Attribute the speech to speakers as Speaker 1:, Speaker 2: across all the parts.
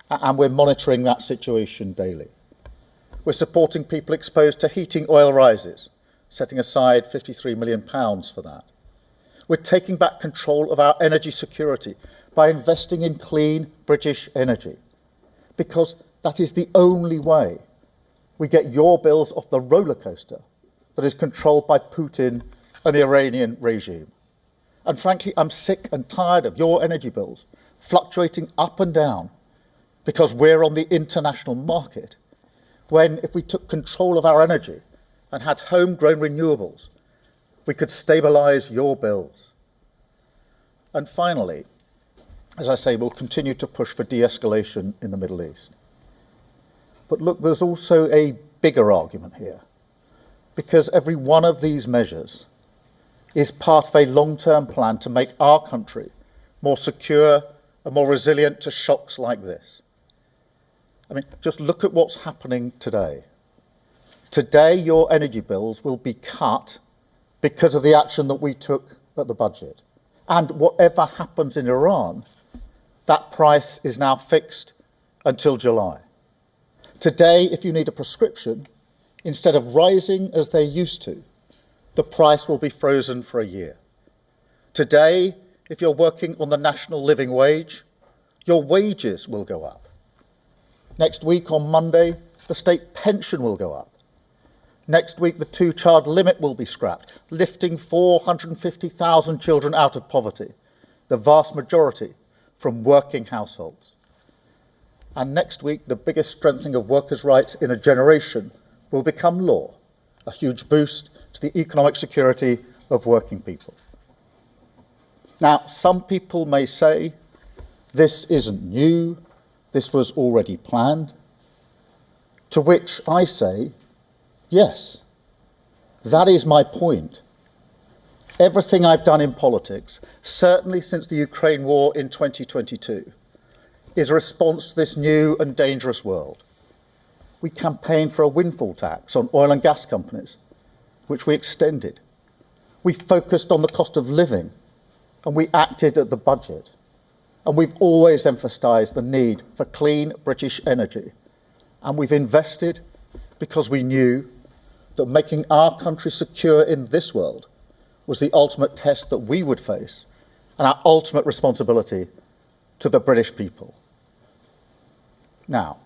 Speaker 1: and we're monitoring that situation daily. We're supporting people exposed to heating oil rises, setting aside £53 million for that. We're taking back control of our energy security by investing in clean British energy, because that is the only way we get your bills off the roller coaster that is controlled by Putin and the Iranian regime. And frankly, I'm sick and tired of your energy bills fluctuating up and down because we're on the international market, when if we took control of our energy and had homegrown renewables, we could stabilise your bills. And finally, as I say, we'll continue to push for de-escalation in the Middle East. But look, there's also a bigger argument here, because every one of these measures is part of a long-term plan to make our country more secure and more resilient to shocks like this. I mean, just look at what's happening today. Today, your energy bills will be cut because of the action that we took at the budget. And whatever happens in Iran, that price is now fixed until July. Today, if you need a prescription, instead of rising as they used to, the price will be frozen for a year. Today, if you're working on the national living wage, your wages will go up. Next week, on Monday, the state pension will go up. Next week, the two-child limit will be scrapped, lifting 450,000 children out of poverty, the vast majority from working households. And next week, the biggest strengthening of workers' rights in a generation will become law, a huge boost to the economic security of working people. Now, some people may say, this isn't new, this was already planned, to which I say, yes, that is my point. Everything I've done in politics, certainly since the Ukraine war in 2022, is a response to this new and dangerous world. We campaigned for a windfall tax on oil and gas companies, which we extended. We focused on the cost of living, and we acted at the budget. And we've always emphasised the need for clean British energy. And we've invested because we knew that making our country secure in this world was the ultimate test that we would face and our ultimate responsibility to the British people. Now,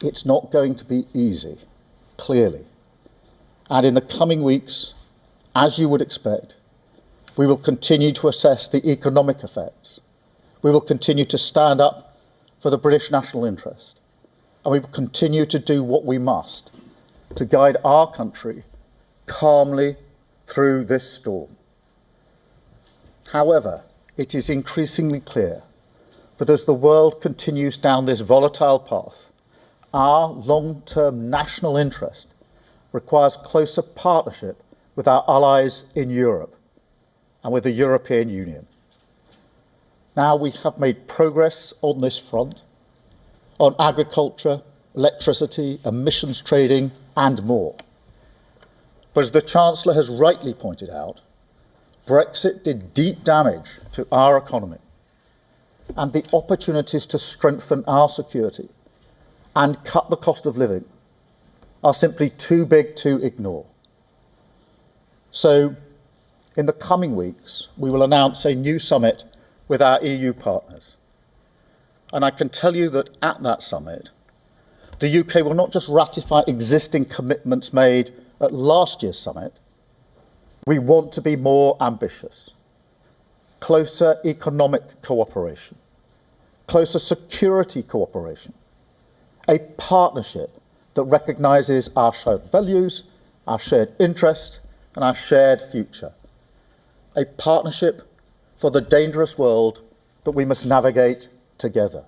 Speaker 1: it's not going to be easy, clearly. And in the coming weeks, as you would expect, we will continue to assess the economic effects. We will continue to stand up for the British national interest. And we will continue to do what we must to guide our country calmly through this storm. However, it is increasingly clear that as the world continues down this volatile path, our long-term national interest requires closer partnership with our allies in Europe and with the European Union. Now we have made progress on this front, on agriculture, electricity, emissions trading, and more. But as the Chancellor has rightly pointed out, Brexit did deep damage to our economy, and the opportunities to strengthen our security and cut the cost of living are simply too big to ignore. So, in the coming weeks, we will announce a new summit with our EU partners. And I can tell you that at that summit, the UK will not just ratify existing commitments made at last year's summit. We want to be more ambitious. Closer economic cooperation, closer security cooperation, a partnership that recognises our shared values, our shared interest, and our shared future. A partnership for the dangerous world that we must navigate together.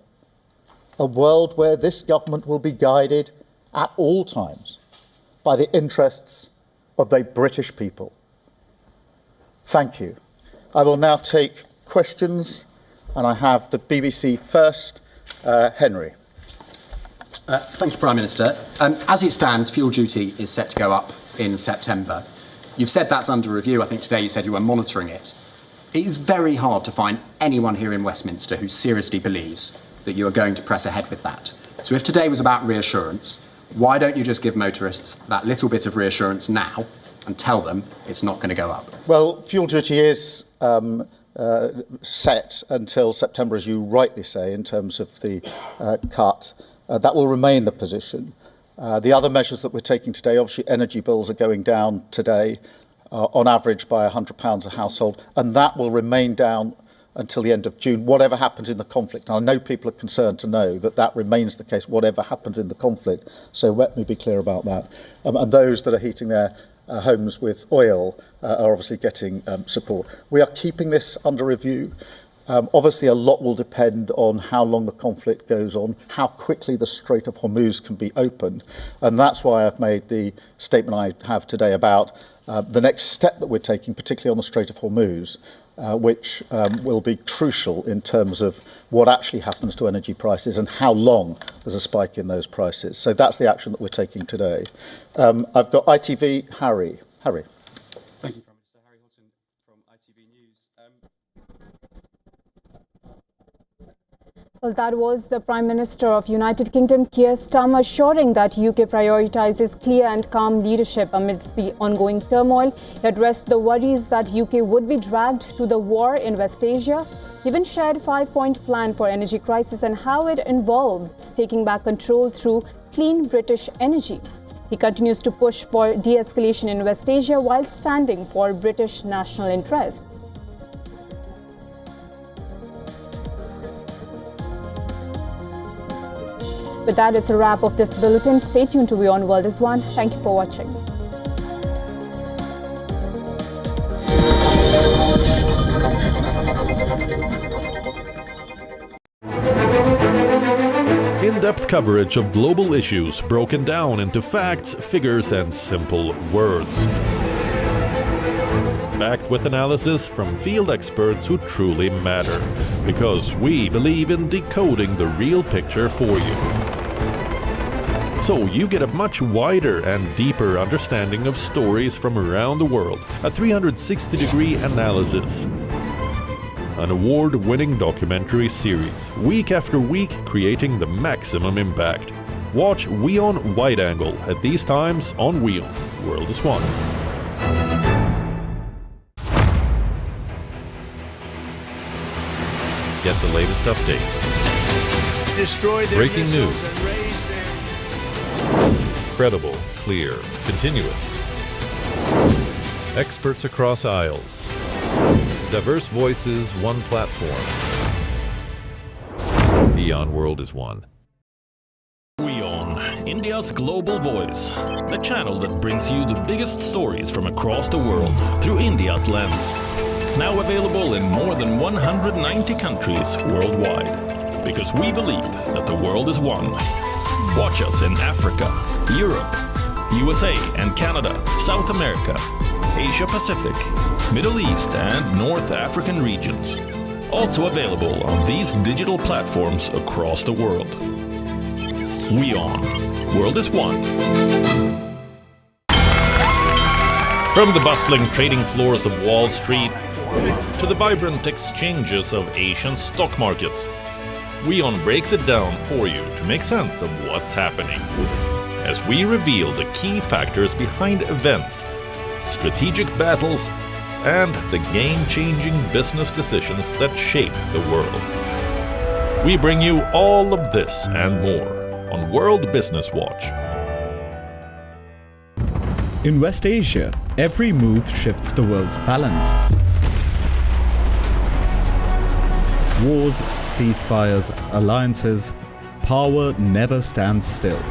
Speaker 1: A world where this government will be guided at all times by the interests of the British people. Thank you. I will now take questions, and I have the BBC first. Henry.
Speaker 2: Thank you, Prime Minister. As it stands, fuel duty is set to go up in September. You've said that's under review. I think today you said you were monitoring it. It is very hard to find anyone here in Westminster who seriously believes that you are going to press ahead with that. So if today was about reassurance, why don't you just give motorists that little bit of reassurance now and tell them it's not going to go up?
Speaker 1: Well, fuel duty is set until September, as you rightly say, in terms of the cut. That will remain the position. The other measures that we're taking today, obviously energy bills are going down today, on average by £100 a household, and that will remain down until the end of June, whatever happens in the conflict. And I know people are concerned to know that that remains the case, whatever happens in the conflict. So let me be clear about that. And those that are heating their homes with oil are obviously getting support. We are keeping this under review. Obviously, a lot will depend on how long the conflict goes on, how quickly the Strait of Hormuz can be opened. And that's why I've made the statement I have today about the next step that we're taking, particularly on the Strait of Hormuz, which will be crucial in terms of what actually happens to energy prices and how long there's a spike in those prices. So that's the action that we're taking today. I've got ITV, Harry. Harry.
Speaker 3: Thank you, Prime Minister. Harry Horton from ITV News.
Speaker 4: Well, that was the Prime Minister of United Kingdom, Keir Starmer, assuring that UK prioritises clear and calm leadership amidst the ongoing turmoil. He addressed the worries that UK would be dragged to the war in West Asia. He even shared a 5-point plan for energy crisis and how it involves taking back control through clean British energy. He continues to push for de-escalation in West Asia while standing for British national interests. With that, it's a wrap of this bulletin. Stay tuned to WION World is One. Thank you for watching.
Speaker 5: In-depth coverage of global issues broken down into facts, figures, and simple words. Backed with analysis from field experts who truly matter, because we believe in decoding the real picture for you. So you get a much wider and deeper understanding of stories from around the world, a 360-degree analysis. An award-winning documentary series, week after week creating the maximum impact. Watch WION Wide Angle at these times on WION World is One. Get the latest updates.
Speaker 6: Destroy their
Speaker 5: Breaking
Speaker 6: missiles
Speaker 5: news.
Speaker 6: and raise their...
Speaker 5: Credible, clear, continuous. Experts across aisles. Diverse voices, one platform. WION World is One.
Speaker 7: WION, India's global voice. The channel that brings you the biggest stories from across the world through India's lens. Now available in more than 190 countries worldwide. Because we believe that the world is one. Watch us in Africa, Europe, USA and Canada, South America, Asia Pacific, Middle East and North African regions. Also available on these digital platforms across the world. WION, World is One. From the bustling trading floors of Wall Street to the vibrant exchanges of Asian stock markets, WION breaks it down for you to make sense of what's happening. As we reveal the key factors behind events, strategic battles, and the game-changing business decisions that shape the world. We bring you all of this and more on World Business Watch.
Speaker 8: In West Asia, every move shifts the world's balance. Wars, ceasefires, alliances, power never stands still.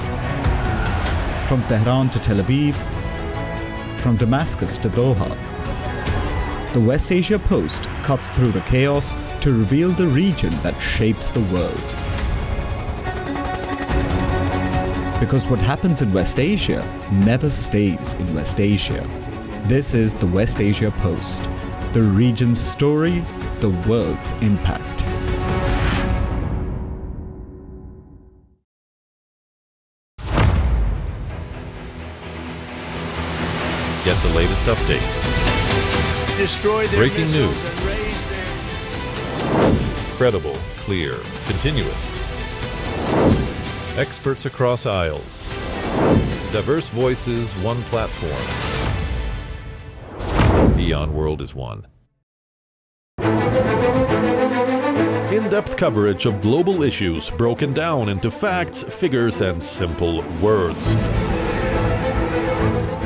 Speaker 8: From Tehran to Tel Aviv, from Damascus to Doha, the West Asia Post cuts through the chaos to reveal the region that shapes the world. Because what happens in West Asia never stays in West Asia. This is the West Asia Post, the region's story, the world's impact.
Speaker 5: Get the latest updates.
Speaker 6: Destroy their
Speaker 5: Breaking
Speaker 6: missiles
Speaker 5: news.
Speaker 6: and raise their...
Speaker 5: Credible, clear, continuous. Experts across aisles. Diverse voices, one platform. WION World is one. In-depth coverage of global issues broken down into facts, figures, and simple words.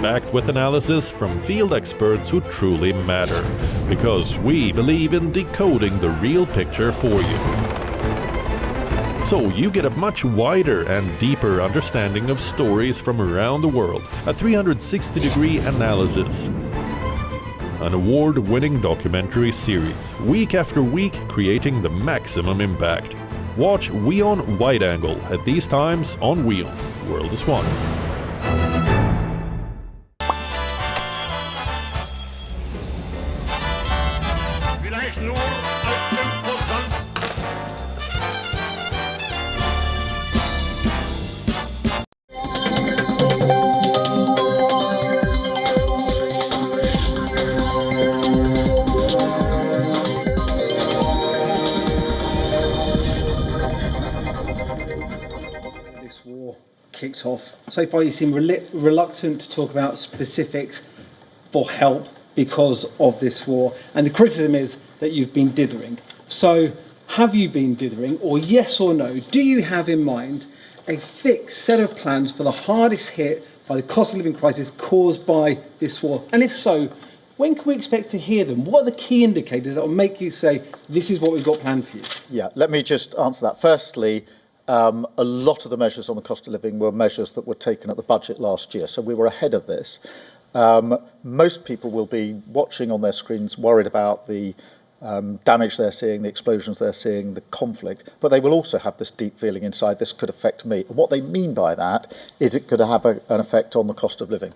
Speaker 5: Backed with analysis from field experts who truly matter, because we believe in decoding the real picture for you. So you get a much wider and deeper understanding of stories from around the world, a 360-degree analysis. An award-winning documentary series, week after week creating the maximum impact. Watch WION Wide Angle at these times on WION. World is one.
Speaker 6: Kicks off. So far you seem reluctant to talk about specifics for help because of this war, and the criticism is that you've been dithering. So have you been dithering, or yes or no, do you have in mind a fixed set of plans for the hardest hit by the cost of living crisis caused by this war? And if so, when can we expect to hear them? What are the key indicators that will make you say, this is what we've got planned for you?
Speaker 1: Yeah, let me just answer that. Firstly, a lot of the measures on the cost of living were measures that were taken at the budget last year, so we were ahead of this. Most people will be watching on their screens worried about the damage they're seeing, the explosions they're seeing, the conflict, but they will also have this deep feeling inside, this could affect me. And what they mean by that is it could have an effect on the cost of living.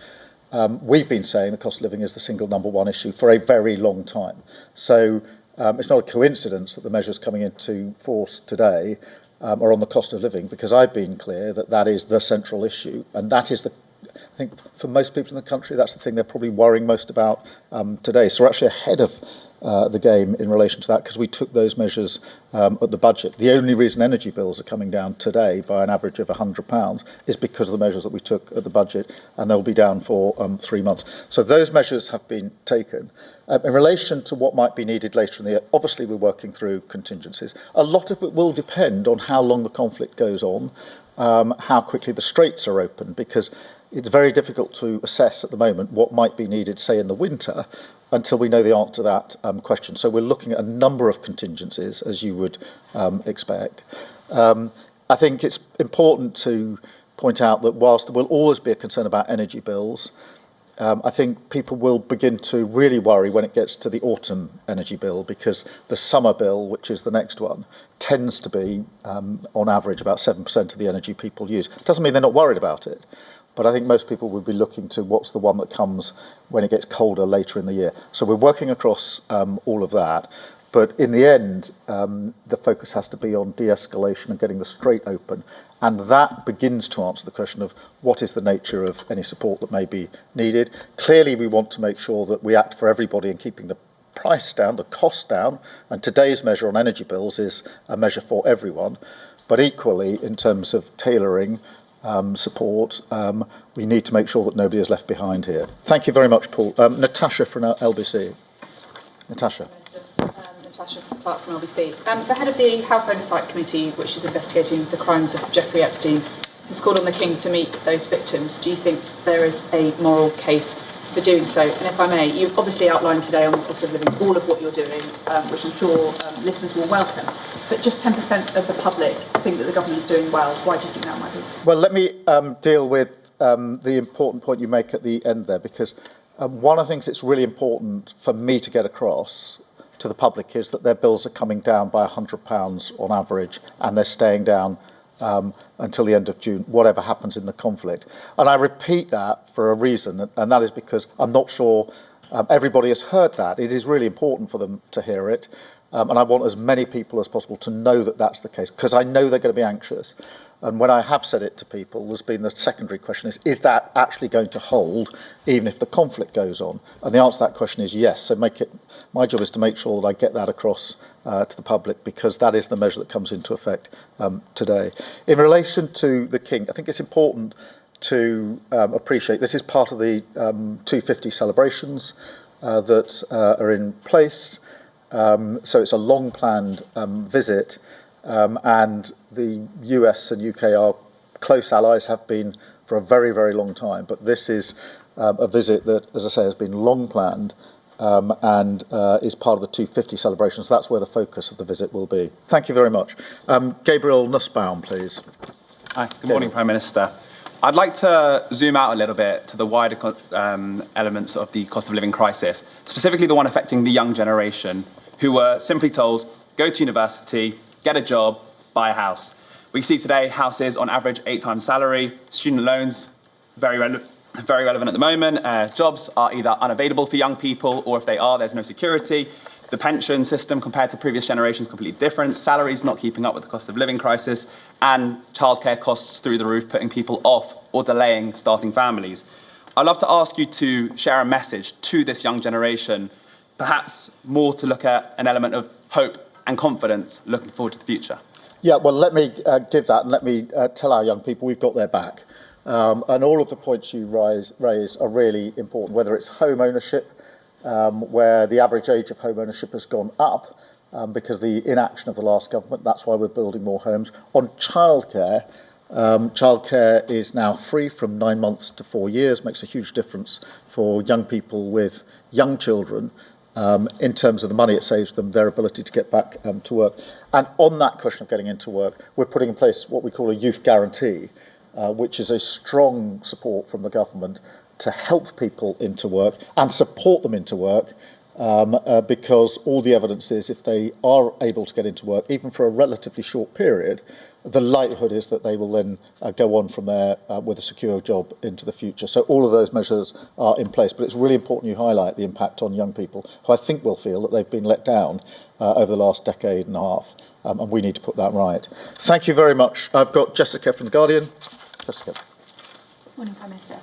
Speaker 1: We've been saying the cost of living is the single number one issue for a very long time. So it's not a coincidence that the measures coming into force today are on the cost of living, because I've been clear that that is the central issue, and that is I think for most people in the country, that's the thing they're probably worrying most about today. So we're actually ahead of the game in relation to that, because we took those measures at the budget. The only reason energy bills are coming down today by an average of £100 is because of the measures that we took at the budget, and they'll be down for 3 months. So those measures have been taken. In relation to what might be needed later in the year, obviously we're working through contingencies. A lot of it will depend on how long the conflict goes on, how quickly the straits are open, because it's very difficult to assess at the moment what might be needed, say, in the winter, until we know the answer to that question. So we're looking at a number of contingencies, as you would expect. I think it's important to point out that whilst there will always be a concern about energy bills, I think people will begin to really worry when it gets to the autumn energy bill, because the summer bill, which is the next one, tends to be, on average, about 7% of the energy people use. It doesn't mean they're not worried about it, but I think most people would be looking to what's the one that comes when it gets colder later in the year. So we're working across all of that. But in the end, the focus has to be on de-escalation and getting the strait open. And that begins to answer the question of what is the nature of any support that may be needed. Clearly, we want to make sure that we act for everybody in keeping the price down, the cost down. And today's measure on energy bills is a measure for everyone. But equally, in terms of tailoring support, we need to make sure that nobody is left behind here. Thank you very much, Paul. Natasha from LBC. Natasha.
Speaker 9: Natasha Clark from LBC. The head of the House Oversight Committee, which is investigating the crimes of Jeffrey Epstein, has called on the King to meet those victims. Do you think there is a moral case for doing so? And if I may, you've obviously outlined today on the cost of living all of what you're doing, which I'm sure listeners will welcome. But just 10% of the public think that the government is doing well. Why do you think that might be?
Speaker 1: Well, let me deal with the important point you make at the end there, because one of the things that's really important for me to get across to the public is that their bills are coming down by £100 on average, and they're staying down until the end of June, whatever happens in the conflict. And I repeat that for a reason, and that is because I'm not sure everybody has heard that. It is really important for them to hear it, and I want as many people as possible to know that that's the case, because I know they're going to be anxious. And when I have said it to people, there's been the secondary question is that actually going to hold even if the conflict goes on? And the answer to that question is yes. So my job is to make sure that I get that across to the public, because that is the measure that comes into effect today. In relation to the King, I think it's important to appreciate this is part of the 250 celebrations that are in place. So it's a long-planned visit. And the US and UK are close allies, have been for a very, very long time. But this is a visit that, as I say, has been long planned and is part of the 250 celebrations. That's where the focus of the visit will be. Thank you very much. Gabriel Nussbaum, please.
Speaker 3: Hi, good morning, Prime Minister. I'd like to zoom out a little bit to the wider elements of the cost of living crisis, specifically the one affecting the young generation, who were simply told, go to university, get a job, buy a house. We see today houses on average 8 times salary, student loans, very relevant at the moment. Jobs are either unavailable for young people, or if they are, there's no security. The pension system compared to previous generations is completely different. Salaries not keeping up with the cost of living crisis, and childcare costs through the roof, putting people off or delaying starting families. I'd love to ask you to share a message to this young generation, perhaps more to look at an element of hope and confidence looking forward to the future.
Speaker 1: Yeah, well, let me give that, and let me tell our young people we've got their back. And all of the points you raise are really important, whether it's home ownership, where the average age of home ownership has gone up because of the inaction of the last government. That's why we're building more homes. On childcare, childcare is now free from 9 months to 4 years, makes a huge difference for young people with young children. In terms of the money it saves them, their ability to get back to work. And on that question of getting into work, we're putting in place what we call a youth guarantee, which is a strong support from the government to help people into work and support them into work, because all the evidence is if they are able to get into work, even for a relatively short period, the likelihood is that they will then go on from there with a secure job into the future. So all of those measures are in place, but it's really important you highlight the impact on young people, who I think will feel that they've been let down over the last decade and a half, and we need to put that right. Thank you very much. I've got Jessica from The Guardian. Jessica.
Speaker 10: Morning, Prime Minister.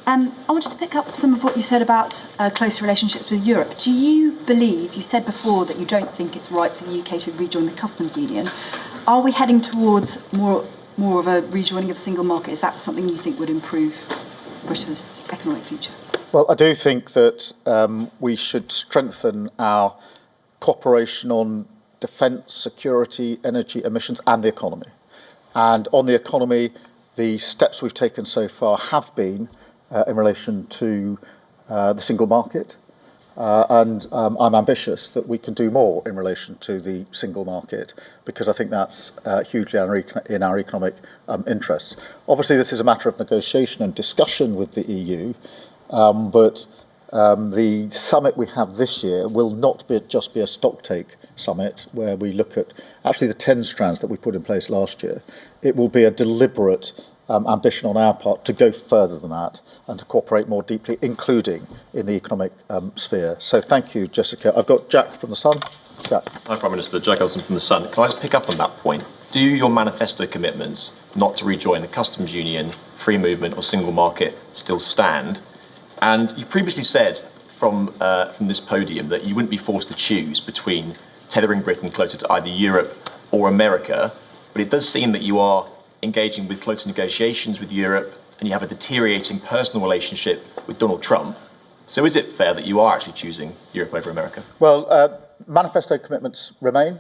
Speaker 10: I wanted to pick up some of what you said about close relationships with Europe. Do you believe, you said before that you don't think it's right for the UK to rejoin the customs union. Are we heading towards more of a rejoining of the single market? Is that something you think would improve Britain's economic future?
Speaker 1: Well, I do think that we should strengthen our cooperation on defence, security, energy, emissions and the economy. And on the economy, the steps we've taken so far have been in relation to the single market. And I'm ambitious that we can do more in relation to the single market, because I think that's hugely in our economic interests. Obviously, this is a matter of negotiation and discussion with the EU, but the summit we have this year will not just be a stocktake summit where we look at actually the 10 strands that we put in place last year. It will be a deliberate ambition on our part to go further than that and to cooperate more deeply, including in the economic sphere. So thank you, Jessica. I've got Jack from The Sun. Jack.
Speaker 11: Hi, Prime Minister. Jack Elson from The Sun. Can I just pick up on that point? Do your manifesto commitments not to rejoin the customs union, free movement or single market still stand? And you previously said from this podium that you wouldn't be forced to choose between tethering Britain closer to either Europe or America, but it does seem that you are engaging with closer negotiations with Europe and you have a deteriorating personal relationship with Donald Trump. So is it fair that you are actually choosing Europe over America?
Speaker 1: Well, manifesto commitments remain,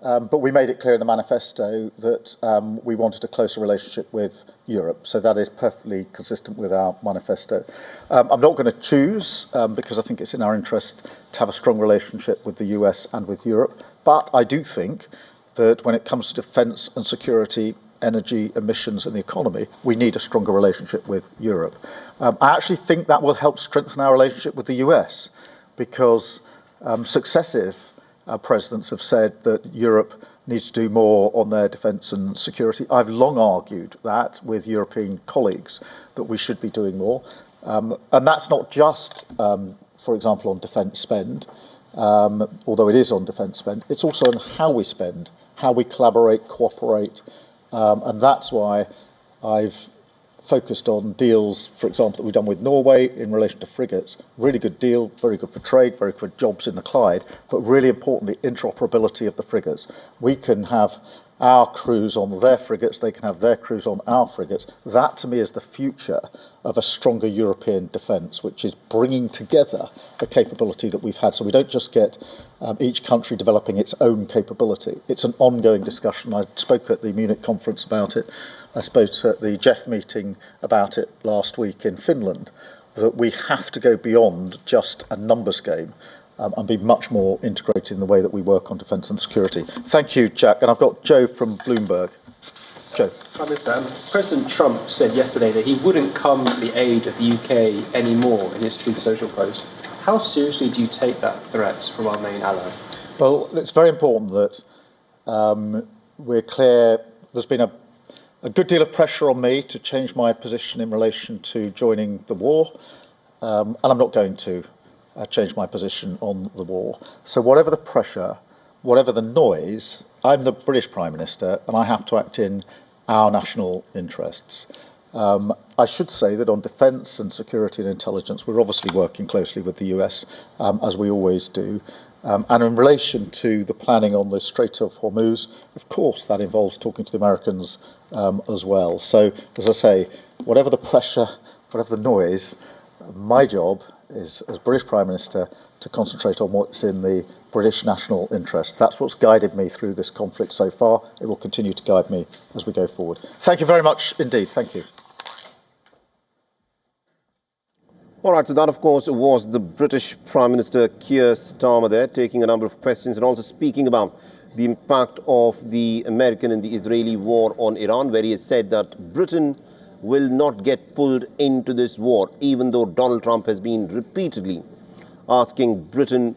Speaker 1: but we made it clear in the manifesto that we wanted a closer relationship with Europe. So that is perfectly consistent with our manifesto. I'm not going to choose, because I think it's in our interest to have a strong relationship with the US and with Europe. But I do think that when it comes to defence and security, energy, emissions and the economy, we need a stronger relationship with Europe. I actually think that will help strengthen our relationship with the US, because successive presidents have said that Europe needs to do more on their defence and security. I've long argued that with European colleagues, that we should be doing more. And that's not just, for example, on defence spend, although it is on defence spend, it's also on how we spend, how we collaborate, cooperate, And that's why I've focused on deals, for example, that we've done with Norway in relation to frigates. Really good deal, very good for trade, very good for jobs in the Clyde, but really importantly, interoperability of the frigates. We can have our crews on their frigates, they can have their crews on our frigates. That, to me, is the future of a stronger European defence, which is bringing together the capability that we've had. So we don't just get each country developing its own capability. It's an ongoing discussion. I spoke at the Munich conference about it. I spoke at the JEF meeting about it last week in Finland, that we have to go beyond just a numbers game and be much more integrated in the way that we work on defence and security. Thank you, Jack. And I've got Joe from Bloomberg. Joe.
Speaker 12: Prime Minister, President Trump said yesterday that he wouldn't come to the aid of the UK anymore in his Truth Social post. How seriously do you take that threat from our main ally?
Speaker 1: Well, it's very important that we're clear. There's been a good deal of pressure on me to change my position in relation to joining the war, and I'm not going to change my position on the war. So whatever the pressure, whatever the noise, I'm the British Prime Minister and I have to act in our national interests. I should say that on defence and security and intelligence, we're obviously working closely with the US, as we always do. And in relation to the planning on the Strait of Hormuz, of course, that involves talking to the Americans as well. So, as I say, whatever the pressure, whatever the noise, my job is, as British Prime Minister, to concentrate on what's in the British national interest. That's what's guided me through this conflict so far. It will continue to guide me as we go forward. Thank you very much indeed. Thank you.
Speaker 13: All right, so that, of course, was the British Prime Minister Keir Starmer there, taking a number of questions and also speaking about the impact of the American and the Israeli war on Iran, where he has said that Britain will not get pulled into this war, even though Donald Trump has been repeatedly asking Britain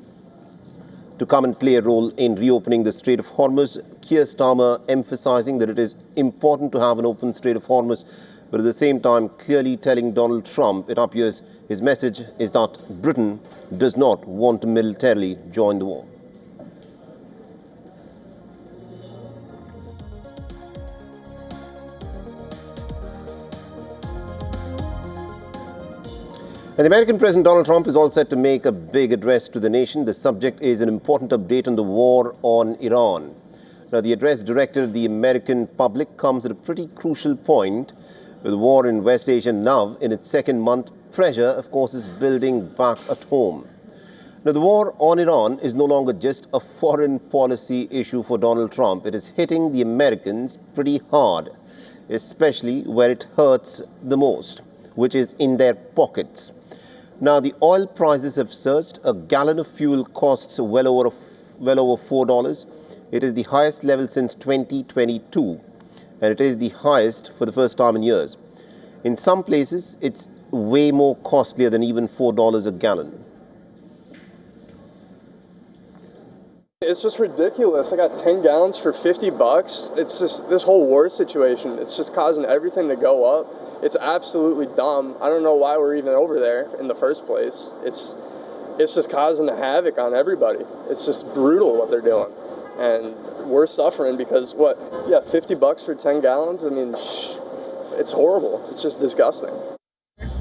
Speaker 13: to come and play a role in reopening the Strait of Hormuz. Keir Starmer emphasizing that it is important to have an open Strait of Hormuz, but at the same time clearly telling Donald Trump, it appears his message is that Britain does not want to militarily join the war. And the American President Donald Trump is all set to make a big address to the nation. The subject is an important update on the war on Iran. Now, the address directed at the American public comes at a pretty crucial point. With the war in West Asia now in its second month, pressure, of course, is building back at home. Now, the war on Iran is no longer just a foreign policy issue for Donald Trump. It is hitting the Americans pretty hard, especially where it hurts the most, which is in their pockets. Now, the oil prices have surged. A gallon of fuel costs well over $4. It is the highest level since 2022, and it is the highest for the first time in years. In some places, it's way more costlier than even $4 a gallon.
Speaker 14: It's just ridiculous. I got 10 gallons for $50. It's just this whole war situation. It's just causing everything to go up. It's absolutely dumb. I don't know why we're even over there in the first place. It's just causing a havoc on everybody. It's just brutal what they're doing. And we're suffering because what? Yeah, $50 for 10 gallons? I mean, it's horrible. It's just disgusting.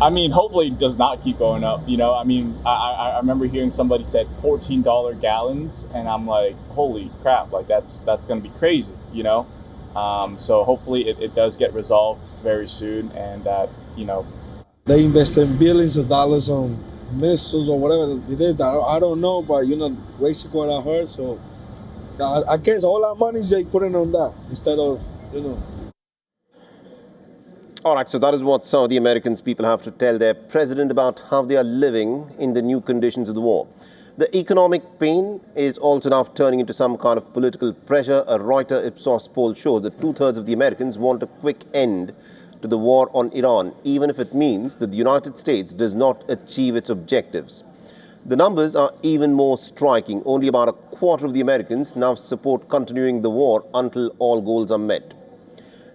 Speaker 15: I mean, hopefully it does not keep going up. You know, I mean, I remember hearing somebody said $14 gallons, and I'm like, holy crap, like that's going to be crazy, you know? So hopefully it does get resolved very soon, and that, you know.
Speaker 16: They invested billions of dollars on missiles or whatever they did. I don't know, but, you know, basically what I heard, so I guess all our money they put in on that instead of, you know.
Speaker 13: All right, so that is what some of the Americans people have to tell their president about how they are living in the new conditions of the war. The economic pain is also now turning into some kind of political pressure. A Reuters Ipsos poll shows that 2/3 of the Americans want a quick end to the war on Iran, even if it means that the United States does not achieve its objectives. The numbers are even more striking. Only about a quarter of the Americans now support continuing the war until all goals are met.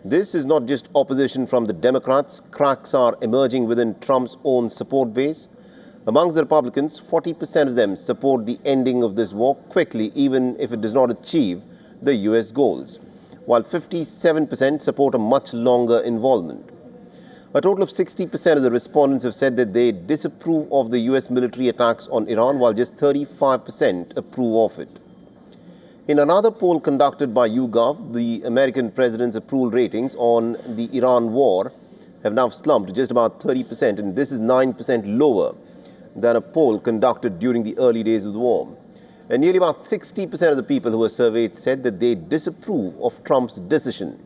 Speaker 13: This is not just opposition from the Democrats. Cracks are emerging within Trump's own support base. Amongst the Republicans, 40% of them support the ending of this war quickly, even if it does not achieve the U.S. goals. while 57% support a much longer involvement. A total of 60% of the respondents have said that they disapprove of the US military attacks on Iran, while just 35% approve of it. In another poll conducted by YouGov, the American president's approval ratings on the Iran war have now slumped to just about 30%, and this is 9% lower than a poll conducted during the early days of the war. And nearly about 60% of the people who were surveyed said that they disapprove of Trump's decision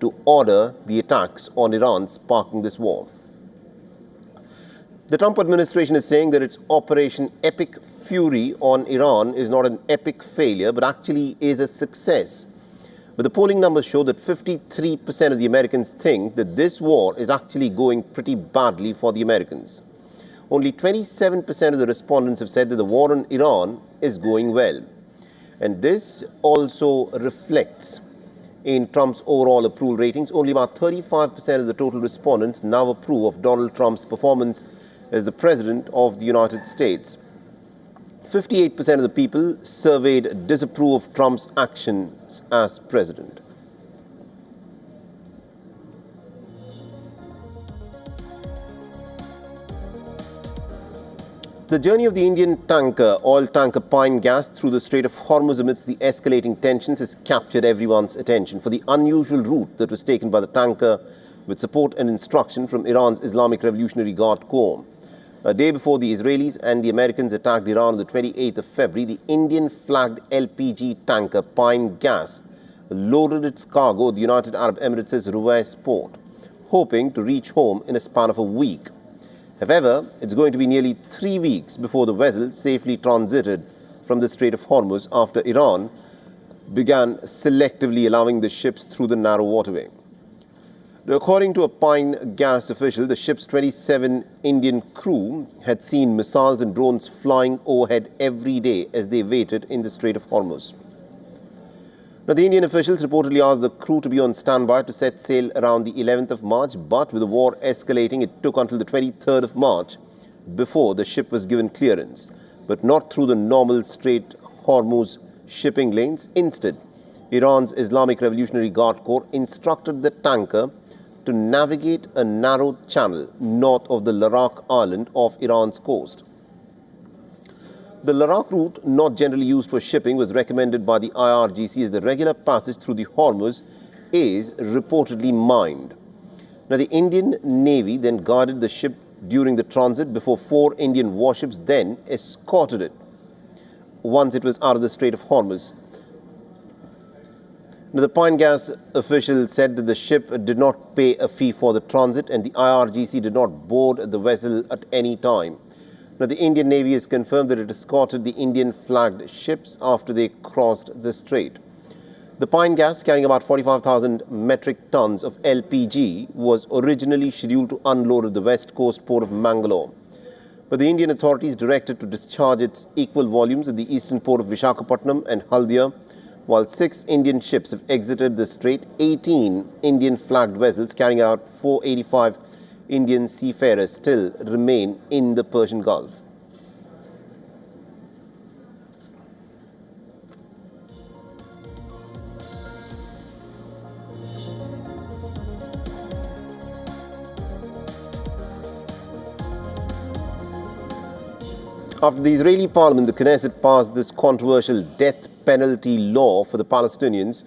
Speaker 13: to order the attacks on Iran, sparking this war. The Trump administration is saying that its Operation Epic Fury on Iran is not an epic failure, but actually is a success. But the polling numbers show that 53% of the Americans think that this war is actually going pretty badly for the Americans. Only 27% of the respondents have said that the war on Iran is going well. And this also reflects in Trump's overall approval ratings. Only about 35% of the total respondents now approve of Donald Trump's performance as the President of the United States. 58% of the people surveyed disapprove of Trump's actions as President. The journey of the Indian oil tanker Pine Gas through the Strait of Hormuz amidst the escalating tensions has captured everyone's attention for the unusual route that was taken by the tanker with support and instruction from Iran's Islamic Revolutionary Guard Corps. A day before the Israelis and the Americans attacked Iran on the 28th of February, the Indian-flagged LPG tanker Pine Gas loaded its cargo at the United Arab Emirates' Ruwais port, hoping to reach home in a span of a week. However, it's going to be nearly 3 weeks before the vessel safely transited from the Strait of Hormuz after Iran began selectively allowing the ships through the narrow waterway. According to a Pine Gas official, the ship's 27 Indian crew had seen missiles and drones flying overhead every day as they waited in the Strait of Hormuz. Now, the Indian officials reportedly asked the crew to be on standby to set sail around the 11th of March, but with the war escalating, it took until the 23rd of March before the ship was given clearance, but not through the normal Strait Hormuz shipping lanes. Instead, Iran's Islamic Revolutionary Guard Corps instructed the tanker to navigate a narrow channel north of the Larak island off Iran's coast. The Larak route, not generally used for shipping, was recommended by the IRGC as the regular passage through the Hormuz is reportedly mined. Now, the Indian Navy then guarded the ship during the transit before 4 Indian warships then escorted it once it was out of the Strait of Hormuz. Now, the Pine Gas official said that the ship did not pay a fee for the transit and the IRGC did not board the vessel at any time. Now, the Indian Navy has confirmed that it escorted the Indian-flagged ships after they crossed the strait. The Pine Gas, carrying about 45,000 metric tons of LPG, was originally scheduled to unload at the west coast port of Mangalore. But the Indian authorities directed to discharge its equal volumes at the eastern port of Visakhapatnam and Haldia. While 6 Indian ships have exited the strait, 18 Indian-flagged vessels carrying out 485 Indian seafarers still remain in the Persian Gulf. After the Israeli parliament, the Knesset, passed this controversial death penalty law for the Palestinians,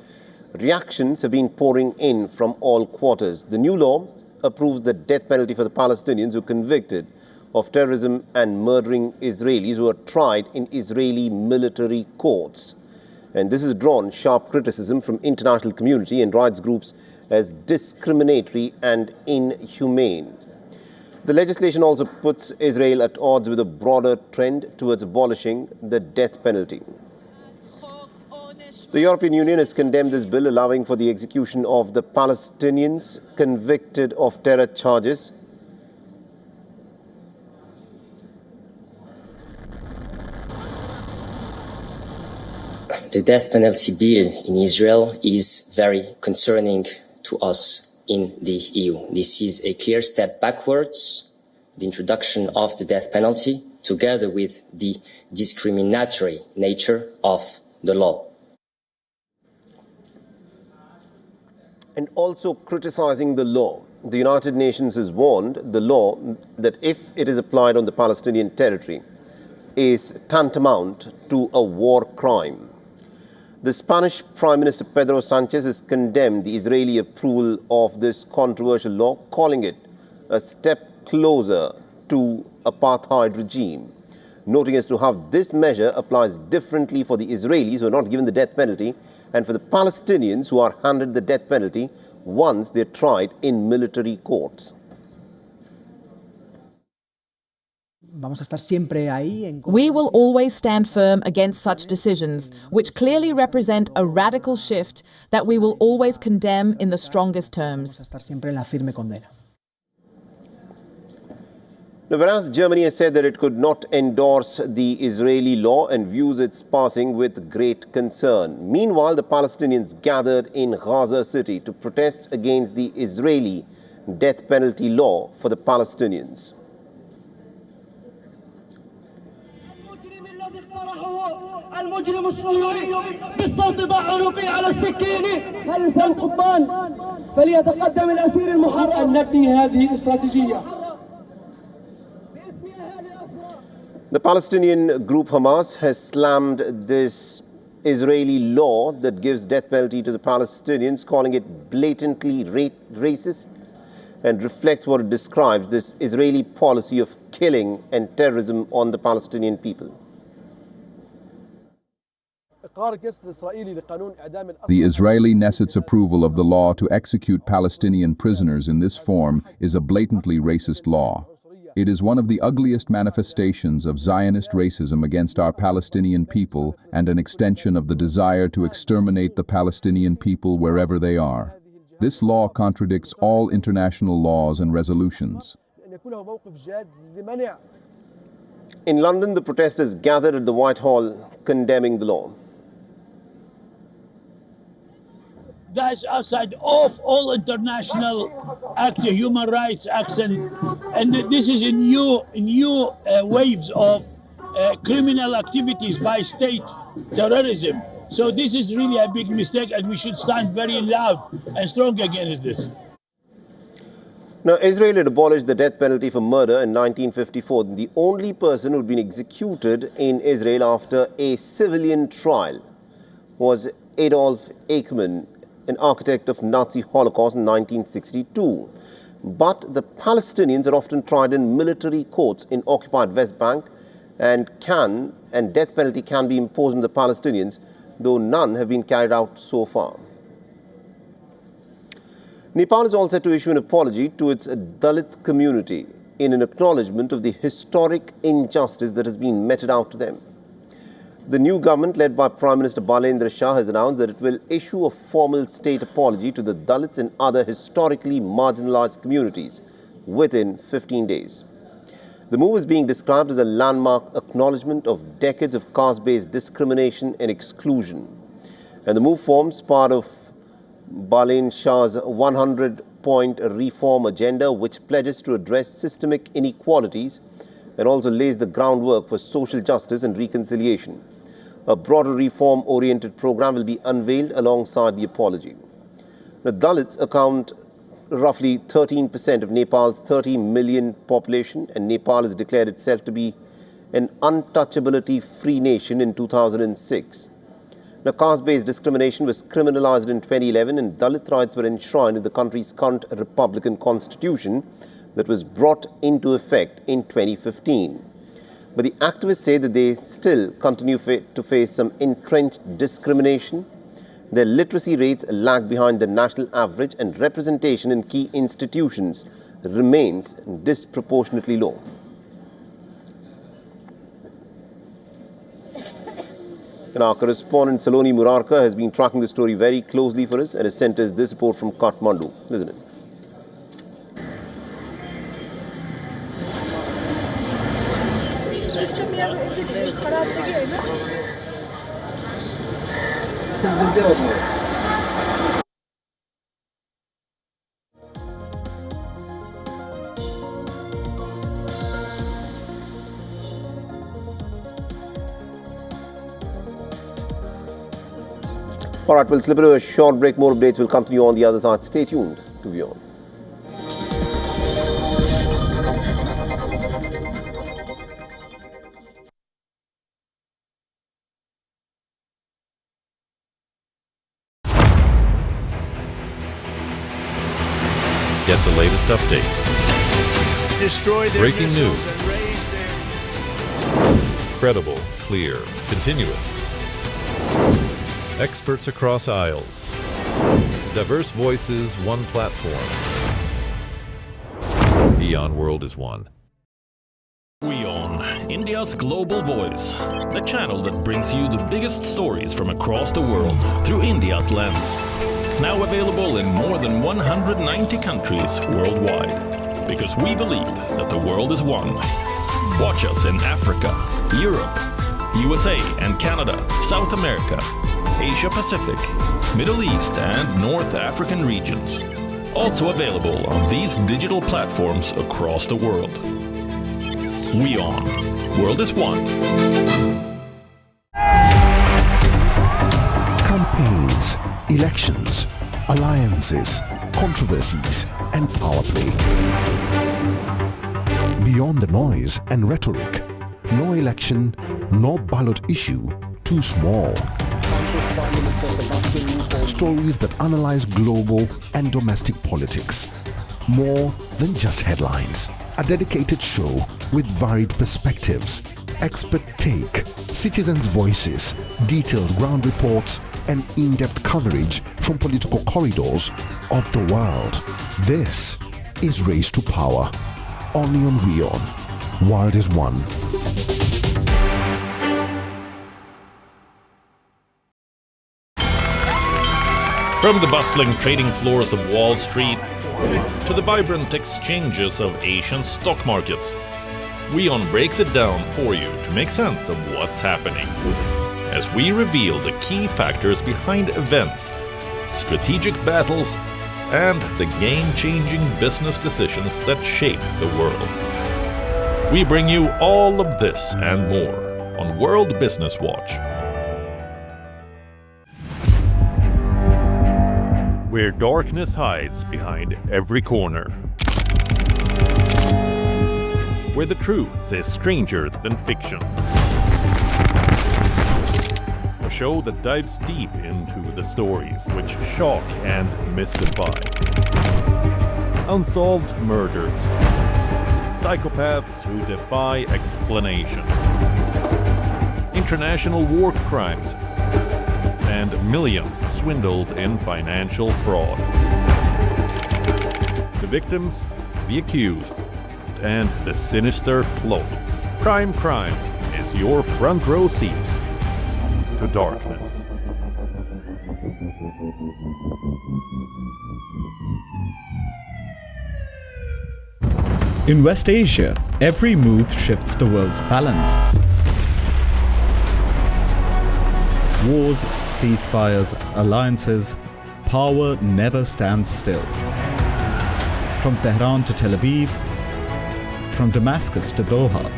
Speaker 13: reactions have been pouring in from all quarters. The new law approves the death penalty for the Palestinians who are convicted of terrorism and murdering Israelis who are tried in Israeli military courts. And this has drawn sharp criticism from international community and rights groups as discriminatory and inhumane. The legislation also puts Israel at odds with a broader trend towards abolishing the death penalty. The European Union has condemned this bill, allowing for the execution of the Palestinians convicted of terror charges.
Speaker 17: The death penalty bill in Israel is very concerning to us in the EU. This is a clear step backwards, the introduction of the death penalty, together with the discriminatory nature of the law.
Speaker 13: and also criticizing the law. The United Nations has warned the law that if it is applied on the Palestinian territory is tantamount to a war crime. The Spanish Prime Minister Pedro Sanchez has condemned the Israeli approval of this controversial law, calling it a step closer to apartheid regime, noting as to how this measure applies differently for the Israelis who are not given the death penalty and for the Palestinians who are handed the death penalty once they're tried in military courts.
Speaker 18: We will always stand firm against such decisions, which clearly represent a radical shift that we will always condemn in the strongest terms.
Speaker 13: Now, whereas Germany has said that it could not endorse the Israeli law and views its passing with great concern. Meanwhile, the Palestinians gathered in Gaza City to protest against the Israeli death penalty law for the Palestinians.
Speaker 19: المجرم الصهيوني بالصوت ضع عنقي على السكين خلف القضبان فليتقدم الأسير المحرر أن نبني هذه الاستراتيجية.
Speaker 13: The Palestinian group Hamas has slammed this Israeli law that gives death penalty to the Palestinians, calling it blatantly racist and reflects what it describes this Israeli policy of killing and terrorism on the Palestinian people.
Speaker 20: The Israeli Knesset's approval of the law to execute Palestinian prisoners in this form is a blatantly racist law. It is one of the ugliest manifestations of Zionist racism against our Palestinian people and an extension of the desire to exterminate the Palestinian people wherever they are. This law contradicts all international laws and resolutions.
Speaker 13: In London, the protesters gathered at the Whitehall condemning the law.
Speaker 21: That is outside of all international human rights action, and this is a new waves of criminal activities by state terrorism. So this is really a big mistake, and we should stand very loud and strong against this.
Speaker 13: Now, Israel had abolished the death penalty for murder in 1954. The only person who had been executed in Israel after a civilian trial was Adolf Eichmann, an architect of Nazi Holocaust in 1962. But the Palestinians are often tried in military courts in occupied West Bank and death penalty can be imposed on the Palestinians, though none have been carried out so far. Nepal is all set to issue an apology to its Dalit community in an acknowledgement of the historic injustice that has been meted out to them. The new government, led by Prime Minister Balendra Shah, has announced that it will issue a formal state apology to the Dalits and other historically marginalized communities within 15 days. The move is being described as a landmark acknowledgement of decades of caste-based discrimination and exclusion. And the move forms part of Balendra Shah's 100-point reform agenda, which pledges to address systemic inequalities and also lays the groundwork for social justice and reconciliation. A broader reform-oriented program will be unveiled alongside the apology. The Dalits account roughly 13% of Nepal's 30 million population, and Nepal has declared itself to be an untouchability-free nation in 2006. Now, caste-based discrimination was criminalized in 2011, and Dalit rights were enshrined in the country's current republican constitution that was brought into effect in 2015. But the activists say that they still continue to face some entrenched discrimination. Their literacy rates lag behind the national average, and representation in key institutions remains disproportionately low. And our correspondent Saloni Murarka has been tracking the story very closely for us and has sent us this report from Kathmandu. Listen in. All right, we'll slip into a short break. More updates will come to you on the other side. Stay tuned to WION.
Speaker 5: Get the latest updates.
Speaker 2: Destroy their
Speaker 5: Breaking
Speaker 2: missiles
Speaker 5: news.
Speaker 2: and raise their...
Speaker 5: Credible, clear, continuous. Experts across aisles. Diverse voices, one platform. WION World is one.
Speaker 7: WION, India's global voice. The channel that brings you the biggest stories from across the world through India's lens. Now available in more than 190 countries worldwide. Because we believe that the world is one. Watch us in Africa, Europe, USA and Canada, South America, Asia Pacific, Middle East and North African regions. Also available on these digital platforms across the world. WION. World is one.
Speaker 22: Campaigns, elections, alliances, controversies, and power play. Beyond the noise and rhetoric, no election, no ballot issue too small. Stories that analyze global and domestic politics. More than just headlines. A dedicated show with varied perspectives, expert take, citizens' voices, detailed ground reports, and in-depth coverage from political corridors of the world. This is Race to Power. Only on WION. World is one.
Speaker 5: From the bustling trading floors of Wall Street to the vibrant exchanges of Asian stock markets, WION breaks it down for you to make sense of what's happening. As we reveal the key factors behind events, strategic battles, and the game-changing business decisions that shape the world. We bring you all of this and more on World Business Watch. Where darkness hides behind every corner. Where the truth is stranger than fiction. A show that dives deep into the stories which shock and mystify. Unsolved murders. Psychopaths who defy explanation. International war crimes. And millions swindled in financial fraud. The victims, the accused, and the sinister plot. Prime Crime is your front row seat to darkness.
Speaker 8: In West Asia, every move shifts the world's balance. Wars, ceasefires, alliances, power never stands still. From Tehran to Tel Aviv, from Damascus to Doha,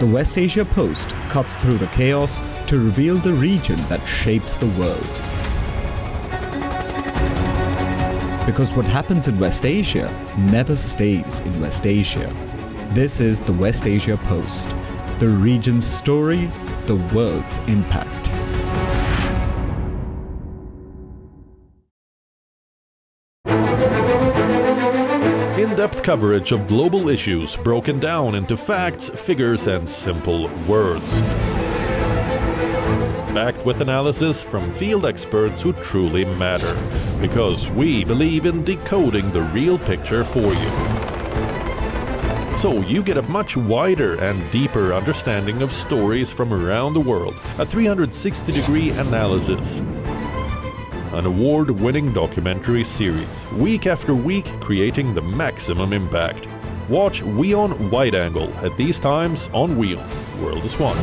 Speaker 8: the West Asia Post cuts through the chaos to reveal the region that shapes the world. Because what happens in West Asia never stays in West Asia. This is the West Asia Post, the region's story, the world's impact.
Speaker 5: In-depth coverage of global issues broken down into facts, figures, and simple words. Backed with analysis from field experts who truly matter, because we believe in decoding the real picture for you. So you get a much wider and deeper understanding of stories from around the world, a 360-degree analysis. An award-winning documentary series, week after week creating the maximum impact. Watch WION Wide Angle at these times on WION. World is one.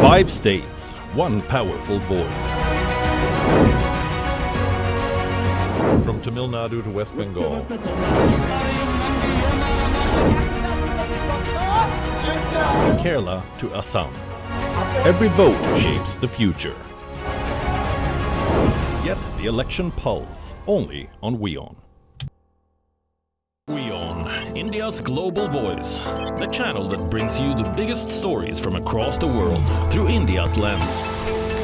Speaker 5: 5 states, one powerful voice. From Tamil Nadu to West Bengal. Kerala to Assam. Every vote shapes the future. Get the election pulse only on WION.
Speaker 7: WION, India's global voice, the channel that brings you the biggest stories from across the world through India's lens.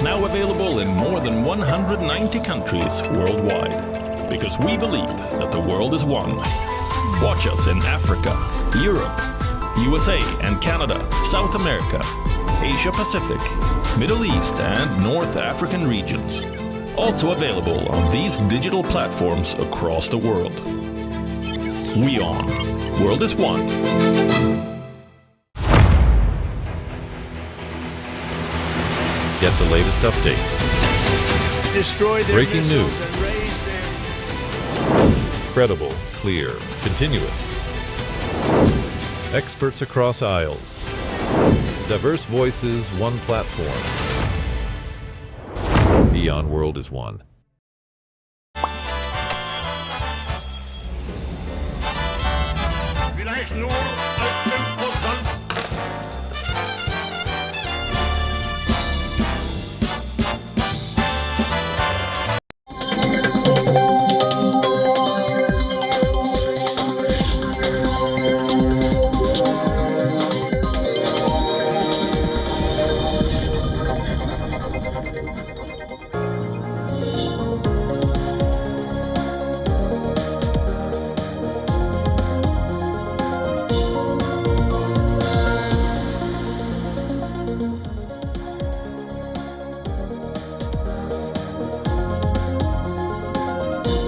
Speaker 7: Now available in more than 190 countries worldwide. Because we believe that the world is one. Watch us in Africa, Europe, USA and Canada, South America, Asia Pacific, Middle East and North African regions. Also available on these digital platforms across the world. WION, World is One.
Speaker 5: Get the latest updates.
Speaker 2: Destroy their
Speaker 5: Breaking
Speaker 2: missiles
Speaker 5: news.
Speaker 2: and raise their...
Speaker 5: Credible, clear, continuous. Experts across aisles. Diverse voices, one platform. WION World is One.